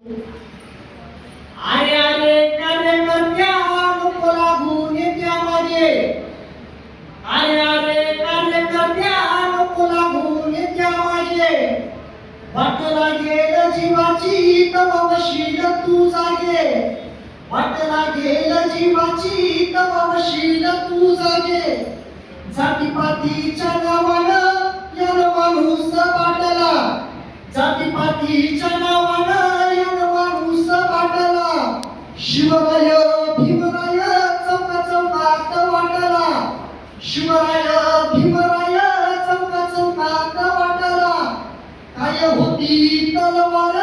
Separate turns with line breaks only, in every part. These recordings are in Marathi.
अरे अरे कार्यकर्त्या नको लागू नेत्यामागे. अरे अरे कार्यकर्त्या नको लागू नेत्यामागे. वाट लागेल जीवाची तवशील तू जागे. वाट लागेल जीवाची तवशील तू जागे. जातीपातीच्या नावानं यान माणूस वाटला. जातीपातीच्या नावानं यान माणूस वाटला. शिवराय भीमराय चौका चौकात वाटला. शिवराय भीमराय चौका चौकात वाटला. काय होती तलवार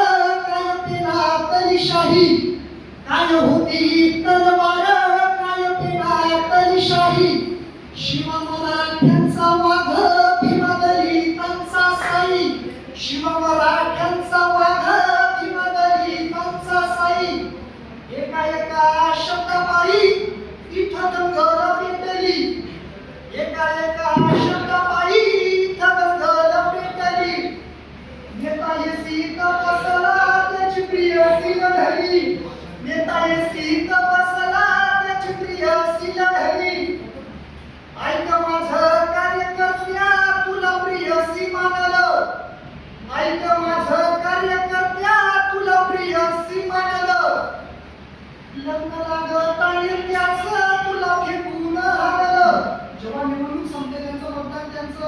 काय पेनातली शाही. काय होती तलवार काय पेनातली शाही. शिवा मराठ्यांचा वाघ भीमा दलितांचा साई. शिवा मराठ्यांचा वाघ भीमा दलितांचा साई. एका एका शब्दापायी इथं दंगल पेटली. एका एका शब्दापायी इथं दंगल पेटली. नेता येसीत बसला त्याची प्रियसी लढली. नेता येसीत बसला त्याची प्रियसी लढली. ऐक माझं कार्यकर्त्या तुला प्रियसी मानलं. ऐक माझं कार्यकर्त्या तुला प्रियसी मानलं. लग्न लागत आणि त्याच तुला फेकून हाणलं. जेव्हा निवडणूक संपते त्यांचं मतदान त्यांचं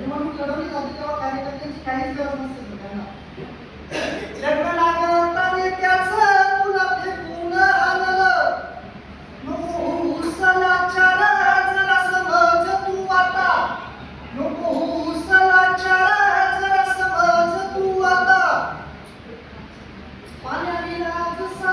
निवडणूक लढवली जाते तेव्हा कार्यकर्त्यांची काहीच गरज नसते त्यांना. लग्न लागत आणि त्याच तुला फेकून हाणलं. नको हुसलाचार जरा समज तू आता. नको हुसलाचार जरा समज तू आता. पाण्याविना जसा